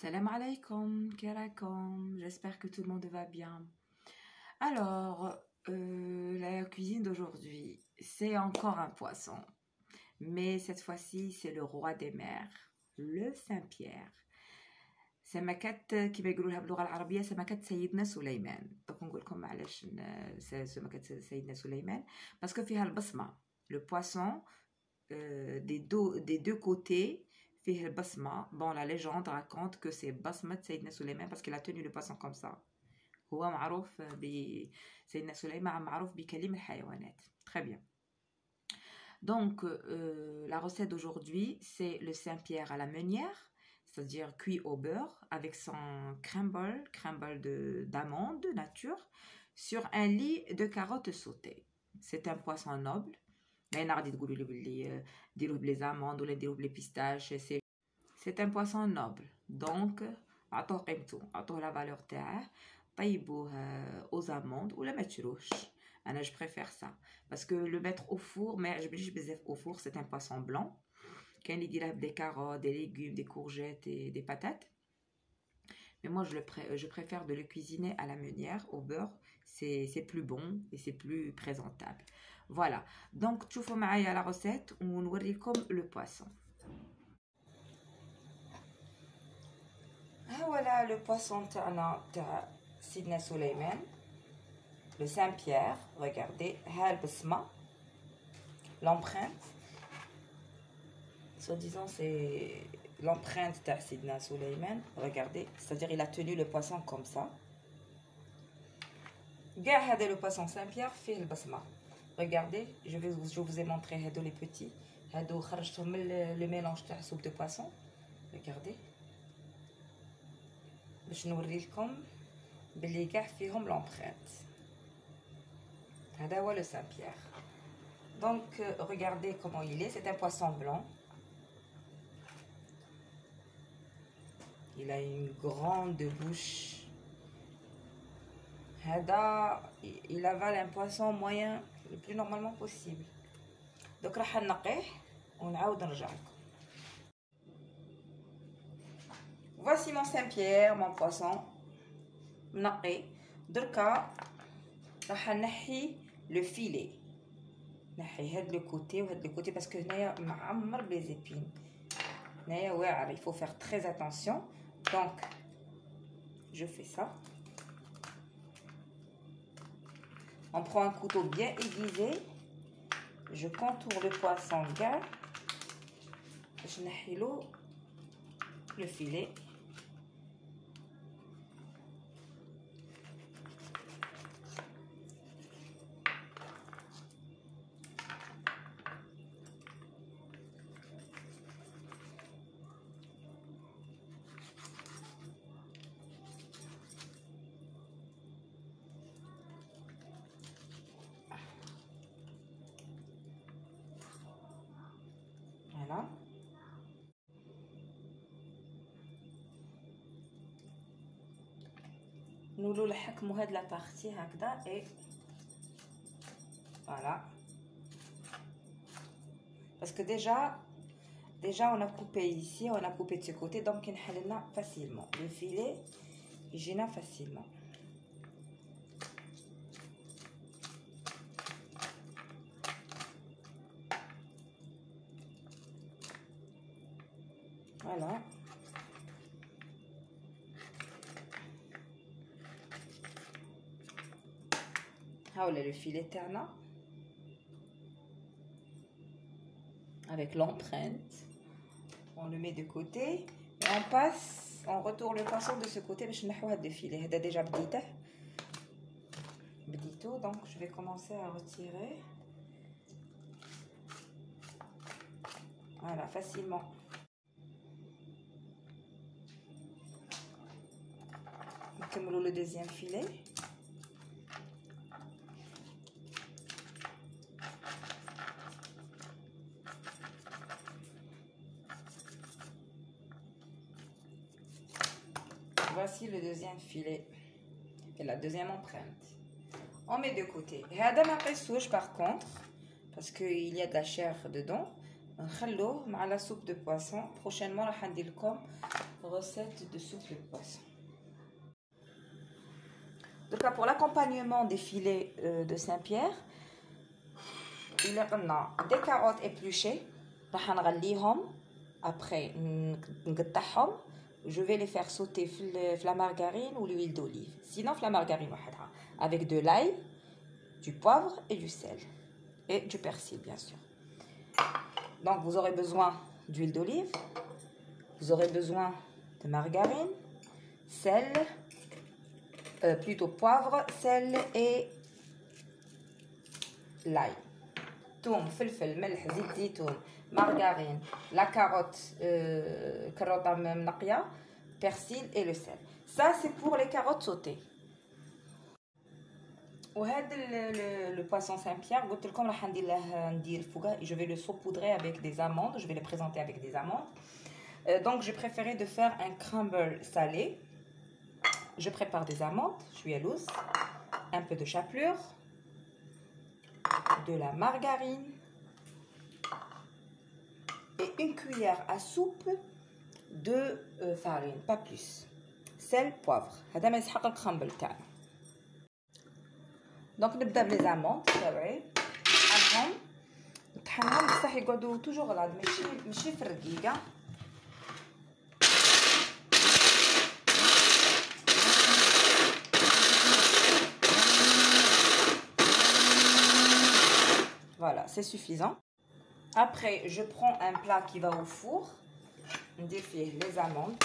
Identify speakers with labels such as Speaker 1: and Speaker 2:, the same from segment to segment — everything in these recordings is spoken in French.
Speaker 1: Salam alaikum, kirakum, j'espère que tout le monde va bien. Alors, la cuisine d'aujourd'hui, c'est encore un poisson. Mais cette fois-ci, c'est le roi des mers, le Saint-Pierre. سمكات كيما يقولوا لها باللغه العربيه سمكات سيدنا سليمان. دونك نقول لكم علاش سمكات سيدنا سليمان باسكو فيها البصمه. Le poisson des deux côtés فيه البصمه. Bon, la légende raconte que c'est بصمه سيدنا سليمان parce qu'il a tenu le poisson comme ça. هو معروف سيدنا سليمان معروف بكليم الحيوانات. Très bien. Donc, la recette d'aujourd'hui, c'est le Saint-Pierre à la meunière, c'est-à-dire cuit au beurre avec son crumble d'amandes nature, sur un lit de carottes sautées. C'est un poisson noble. Mais n'arrêtez de dire les amandes ou les pistaches. C'est un poisson noble. Donc, à la valeur تاعه طيبوه aux amandes ou la metrouche. Je préfère ça parce que le mettre au four, mais je me dis au four, c'est un poisson blanc. Quand il dit des carottes, des légumes, des courgettes et des patates. Mais moi, je préfère de le cuisiner à la meunière, au beurre. C'est plus bon et c'est plus présentable. Voilà. Donc, تشوفوا معايا la recette ونوريكم le poisson. Voilà le poisson تاعنا تاع سيدنا سليمان. Le Saint-Pierre, regardez, l'empreinte, soi-disant c'est l'empreinte de Sidna Suleiman, regardez, c'est-à-dire il a tenu le poisson comme ça. Regardez le poisson Saint-Pierre fait le basma. Regardez, je vous ai montré les petits, le mélange de soupe de poisson. Regardez. Je vais vous montrer l'empreinte. C'est le Saint-Pierre. Donc, regardez comment il est. C'est un poisson blanc. Il a une grande bouche. Il avale un poisson moyen le plus normalement possible. Donc, راح نقيه ونعاود نرجع لكم. Voici mon Saint-Pierre, mon poisson. نقي. دركا راح نحي le filet. نحي هاد le côté وهاد le côté parce que هنايا معمر les épines. هنايا واعر, il faut faire très attention. Donc, je fais ça. On prend un couteau bien aiguisé. Je contourne le poisson bien. Je n'ai le filet. Voilà. Nous le حكموا هاد la partie هكذا et voilà. Parce que déjà on a coupé ici, on a coupé de ce côté, donc il نحلنا facilement. Le filet il gêne facilement. Voilà. Voilà le filet terna avec l'empreinte. On le met de côté et on retourne le poisson de ce côté. باش نحو هاد الفيلي هذا déjà بديته donc je vais commencer à retirer. Voilà, facilement. نكملوا le deuxième filet. Voici le deuxième filet et la deuxième empreinte. On met de côté. هذا ما نقيسوش par contre parce qu'il y a de la chair dedans. نخلوه مع la soupe de poisson. Prochainement راح ندير لكم recette de soupe de poisson. Donc pour l'accompagnement des filets de Saint-Pierre, il y a des carottes épluchées. راح نغليهم après نقطعهم. Je vais les faire sauter في la margarine ou l'huile d'olive. Sinon في la margarine وحدها avec de l'ail, du poivre et du sel et du persil bien sûr. Donc vous aurez besoin d'huile d'olive, vous aurez besoin de margarine, sel, plutôt poivre, sel et l'ail. Toum, filfil, melh, zit zitoun, margarine, la carotte, carotte mnaqia, persil et le sel. Ça c'est pour les carottes sautées. Le poisson Saint-Pierre, je vais le saupoudrer avec des amandes, je vais le présenter avec des amandes. Donc j'ai préféré de faire un crumble salé. Je prépare des amandes, chuyelouz, un peu de chapelure, de la margarine et une cuillère à soupe de farine, pas plus. Sel, poivre. هذا ما يسحق الكرامبل تاعنا. دونك نبدا بالزاموند تاعي نطحنهم بصح يقعدوا توجور غلاض ماشي في الرقيقه. Voilà, c'est suffisant. Après, je prends un plat qui va au four. On défie les amandes.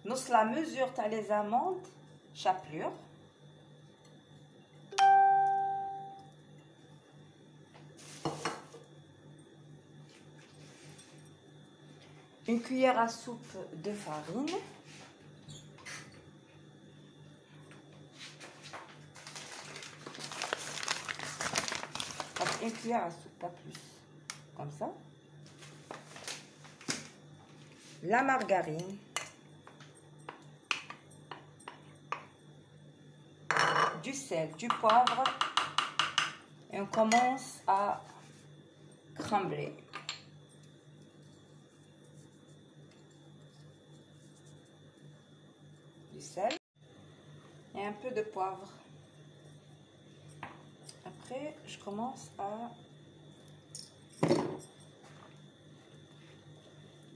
Speaker 1: Nous, la mesure de les amandes, chapelure. Une cuillère à soupe de farine. Une cuillère à soupe, pas plus. Comme ça. La margarine. Du sel, du poivre. Et on commence à crumbler. Du sel. Et un peu de poivre. Après, je commence à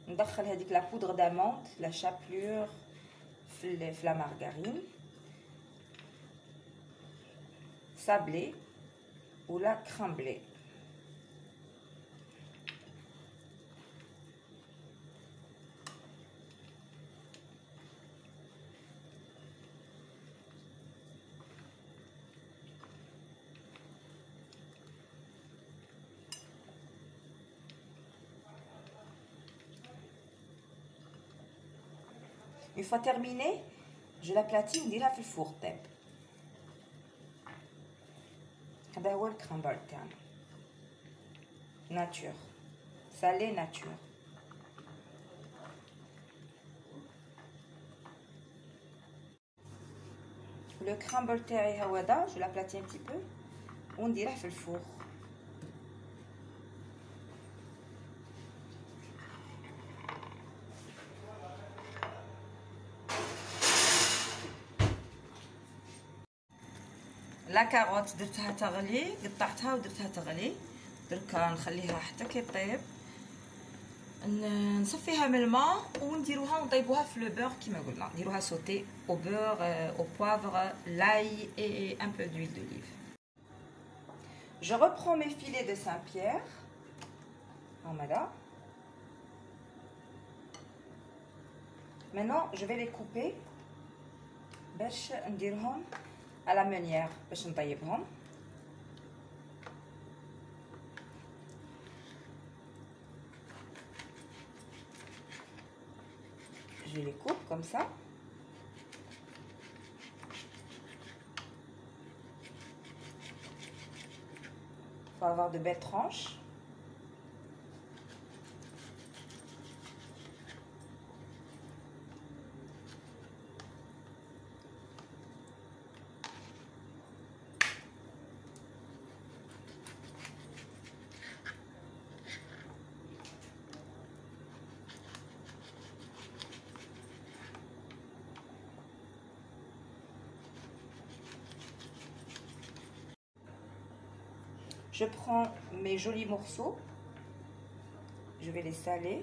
Speaker 1: ندخل هذيك la poudre d'amande, la chapelure في la margarine, sabler ou la crumbler. Une fois terminée, je l'aplatis et نديرها في الفور طيب. هذا هو الكرامبل تاعنا. ناتور. salé nature. Le crumble تاعي هذا je l'aplatis un petit peu ونديره في الفور. لا كاروت درتها تغلي قطعتها ودرتها تغلي دركا نخليها حتى كي طيب نصفيها من الماء ونديروها ونطيبوها في لو بور كيما قلنا نديروها سوتي au beurre au poivre l'ail et un peu d'huile d'olive. Je reprends mes filets de Saint-Pierre en mada. Maintenant je vais les couper باش نديرهم à la meunière باش نطيبهم. Je les coupe comme ça. Il faut avoir de belles tranches. Je prends mes jolis morceaux. Je vais les saler.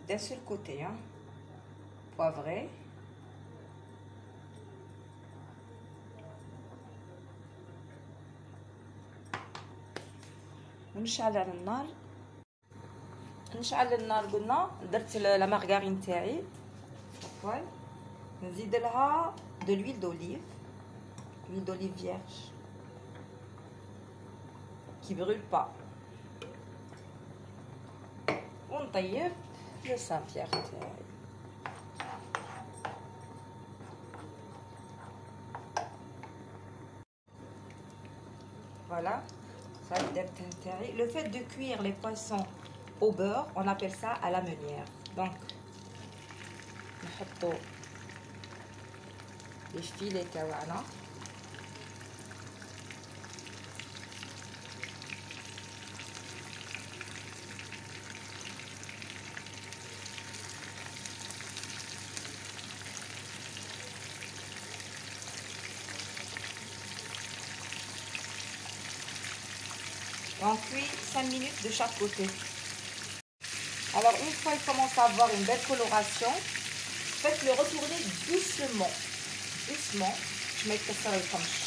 Speaker 1: D'un seul côté, hein. Poivré. ونشعل على النار. نشعل النار قلنا درت لا مارغارين تاعي صافي. نزيد لها de l'huile d'olive vierge qui brûle pas. ونطيب le Saint-Pierre تاعي. Voilà, ça le fait de cuire les poissons au beurre, on appelle ça à la meunière. Donc, نحطو les filets تاعنا. On cuit 5 minutes de chaque côté. Alors une fois il commence à avoir une belle coloration, faites-le retourner doucement. Doucement. Je mets ça comme ça.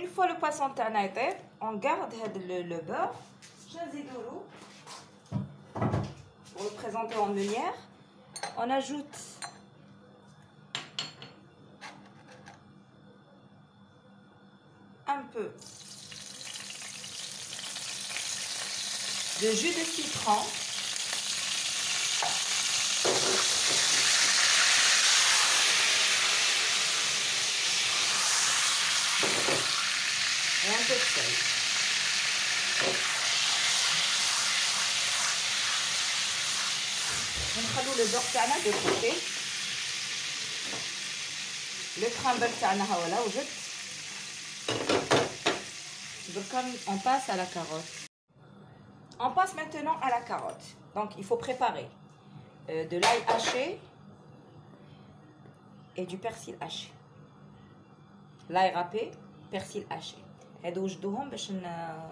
Speaker 1: Une fois le poisson terne, on garde le beurre. Pour le présenter en meunière, on ajoute un peu de jus de citron. Et un peu de sel. ونخلو le beurre تاعنا de côté. Le crumble تاعنا ها ولا وجد. دركا on passe à la carotte. On passe maintenant à la carotte. Donc il faut préparer de l'ail haché et du persil haché. L'ail râpé, persil haché. هادو وجدوهم باش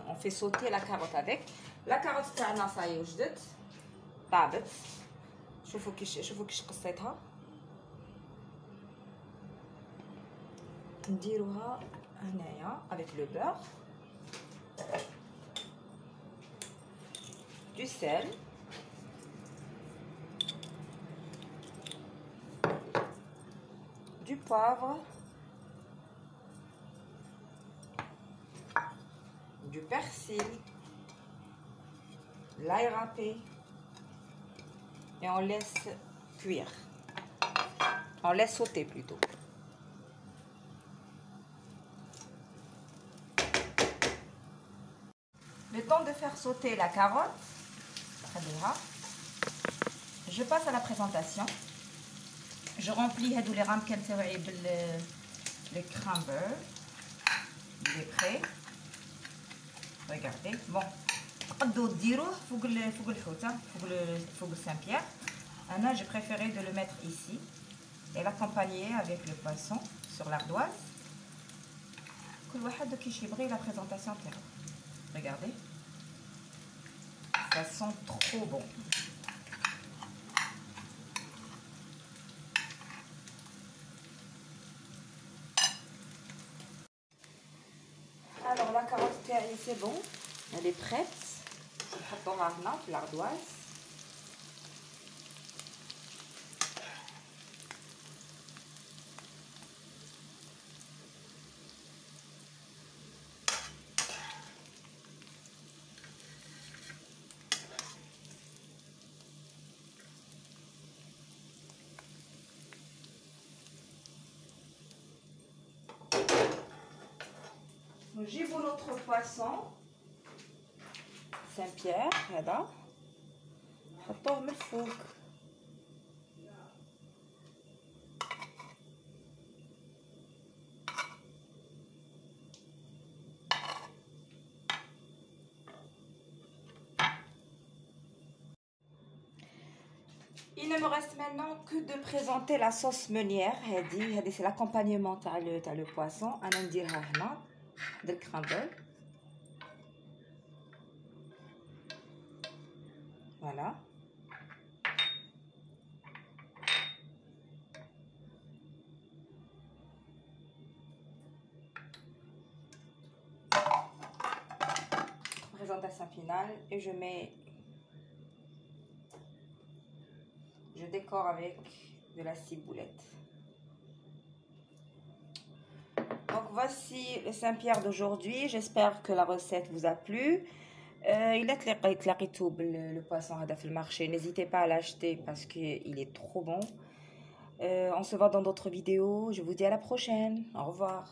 Speaker 1: on fait sauter la carotte avec. La carotte تاعنا صاي وجدت طابت. شوفوا كيش قصيتها. نديروها هنايا avec le beurre, du sel, du poivre, du persil, l'ail râpé et on laisse cuire. On laisse sauter plutôt. Le temps de faire sauter la carotte, je passe à la présentation. Je remplis les ramequins le crumble. Il est prêt. Regardez. Bon. تقدروا ديروه فوق الحوته فوق Saint-Pierre. Anna, j'ai préféré de le mettre ici et l'accompagner avec le poisson sur l'ardoise. كل واحد كيش يبغي la présentation تاعو. Regardez. Ça sent trop bon. c'est bon. Elle est prête. نحطوها هنا في l'ardoise. نجيبوا notre poisson Saint-Pierre هذا نحطوه من الفوق. Il ne me reste maintenant que de présenter la sauce meunière. هذه c'est l'accompagnement تاع le poisson. انا نديرها هنا ندير كرامبل. Voilà. Présentation finale et je décore avec de la ciboulette. Donc voici le Saint-Pierre d'aujourd'hui. J'espère que la recette vous a plu. Il est le poisson هذا في marché. N'hésitez pas à l'acheter parce qu'il est trop bon. On se voit dans d'autres vidéos. Je vous dis à la prochaine. Au revoir.